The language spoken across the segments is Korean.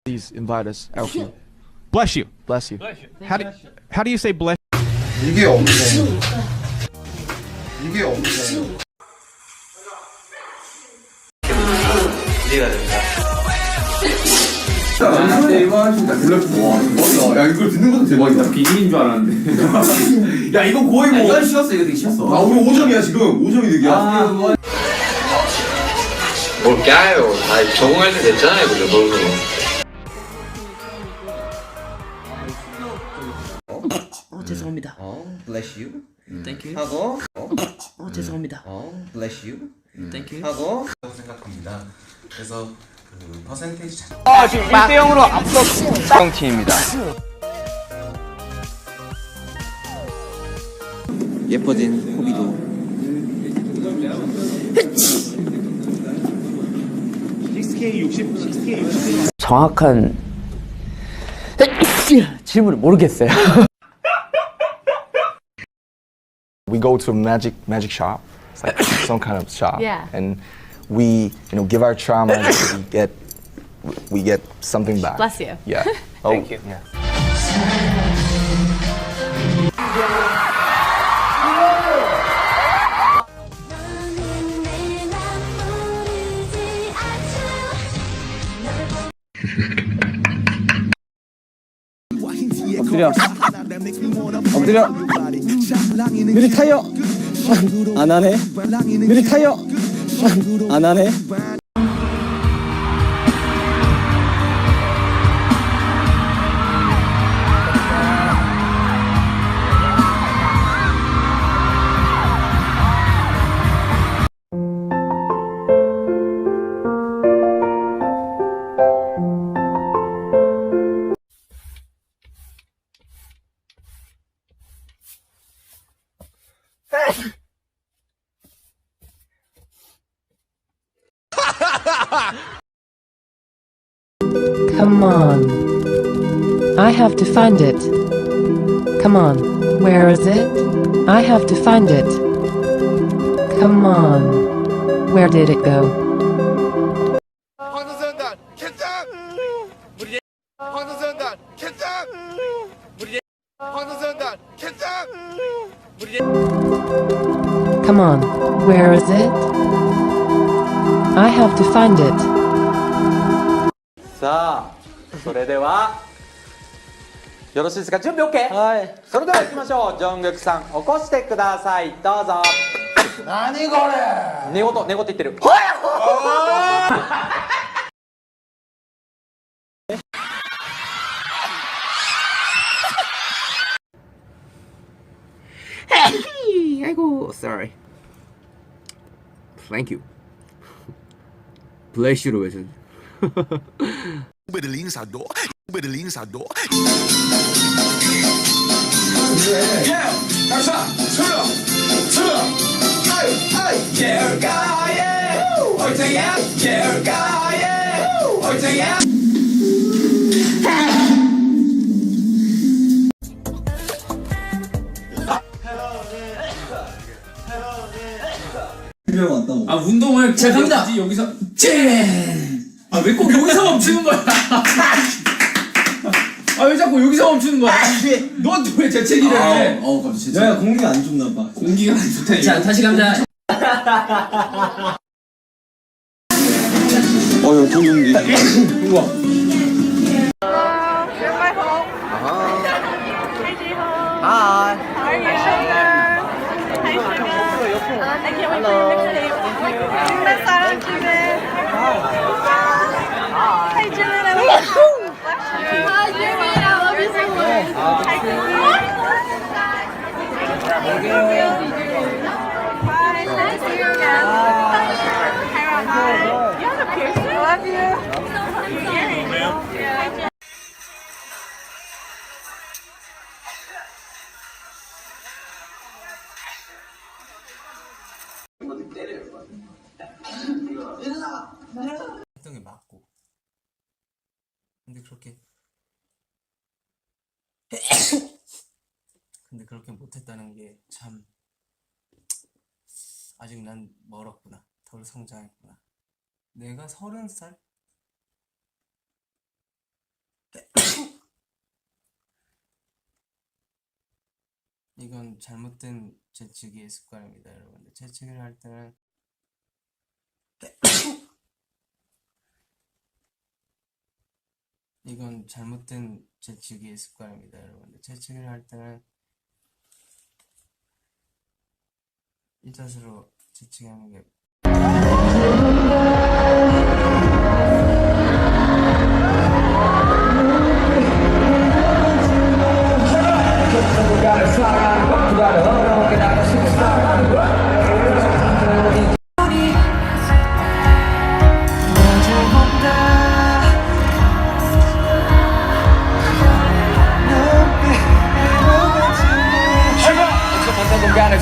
Please invite us, Alfie. Bless you. Bless you. How do you say bless? 이게 없네. 이게 없네. 기대가 됩니다. 야 이걸 듣는 것도 대박이다. 비밀인 줄 알았는데. 야 이건 거의 뭐. 이건 쉬웠어. 이거 되게 쉬웠어. 아 우리 5점이야 지금. 5점이 득이야. 뭘 까요? 다 적응할 때 됐잖아요, 그죠? 너무. 죄송합니다. bless you. Thank you. 하고 죄송합니다. bless you. Thank you. 하고 생각합니다. 그래서 그 퍼센테이지 지금 1대0으로 앞서 쌍팀입니다. 예뻐진 호비도 정확한 질문을 모르겠어요. We go to a magic shop. It's like some kind of shop. Yeah. And we, give our trauma. we get something back. Bless you. Yeah. Thank you. Yeah. 엎드려. 느리 타요. 안 하네. 느리 타요. 안 하네. Come on. I have to find it. Come on. Where is it? I have to find it. Come on. Where did it go? 황선단 캔장. 황선단 캔장. 황선단 캔장. Come on. Where is it? I have to find it. さあ、それではよろしいですか？準備 OK？ はい。それでは行きましょう。ジョングクさん、起こしてください。どうぞ。何これ。寝言言ってる。아이고, sorry. Thank you. Bless you로 외쳐. 베를린사도. 아 운동을 제가 갑니다. 여기서 아 왜 꼭 여기서 멈추는 거야? 아 왜 자꾸 여기서 멈추는 거야? 넌 왜 재채기를 해? 갑자기 재채기. 야, 공기가 안 좋나 봐. 공기가 안 좋다. 자, 다시 가자. 이거 좋은데. 우와. Hi. How are you, sugar? Hi, sugar. I can't wait for your mixtape. Miss Sarah, Jimmy. Hi, Jimmy. I love you. Hi, Jimmy. I love you so much. Hi, Jimmy. 했던 게 맞고. 근데 그렇게 못했다는 게 참 아직 난 멀었구나. 덜 성장했구나. 내가 30살? 이건 잘못된 재치기의 습관입니다, 여러분들. 재치기를 할 때는 이건 잘못된 재치기의 습관입니다, 여러분들. 재치기를 할 때는 이 자세로 재치기하는 게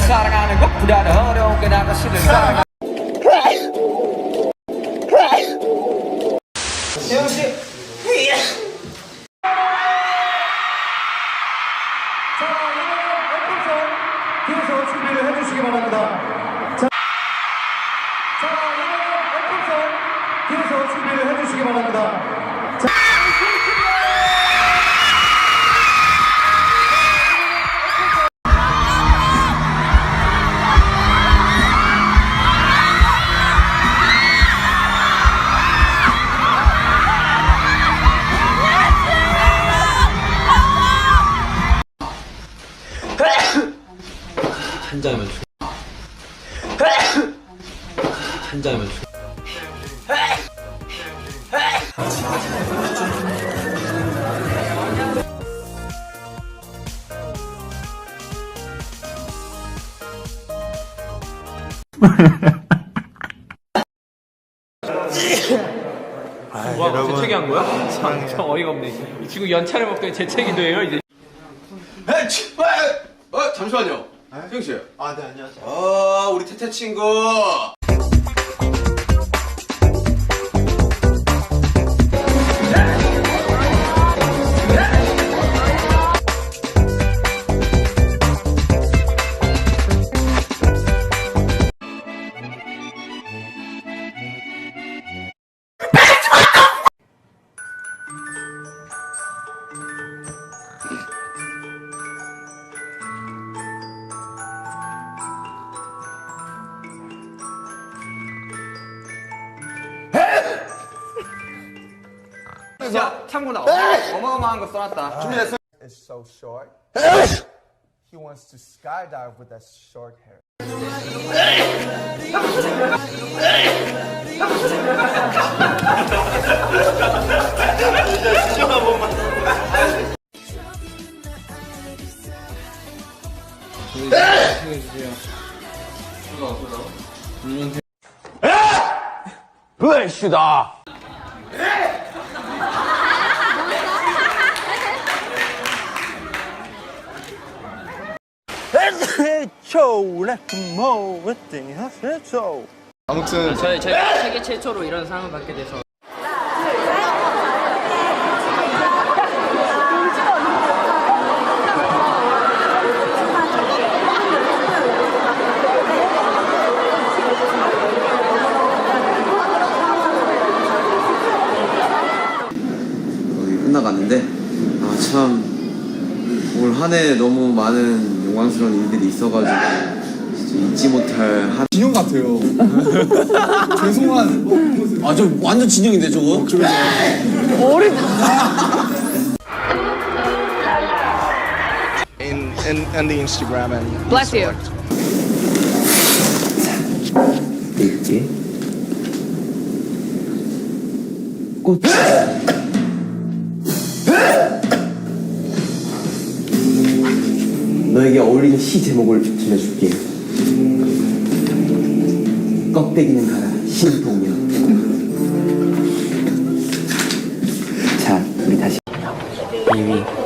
사랑하는 것보다 어려운 게 나가 싫은 사랑. 세영 씨. 자, 여러분 F선 뒤에서 준비를 해주시기 바랍니다. 자, 여러분 F선 뒤에서 준비를 해주시기 바랍니다. 한 잔이면 한 잔이면 와, 재채기 한 거야? 참 어이가 없네. 이 친구 연차를 먹더니 재채기도 해요, 이제. 잠시만요. 세영 씨. 아, 네, 안녕하세요. 우리 태태 친구. 야, 참고나 어마어마한 거 써놨다. 준비됐어? It's so short. He wants to skydive with that short hair. 브레시다. 아무튼 제가 세계 최초로 이런 상을 받게 돼서 거의 끝나갔는데 참 올 한 해 너무 많은 영광스러운 일들이 있어가지고 진짜 잊지 못할 한 진영 같아요. 죄송한. 저 완전 진영인데 저거? in the Instagram and Bless you. 이렇게 꽃 너에게 어울리는 시 제목을 정해줄게. 껍데기는 가라 신동명. 자 우리 다시 2위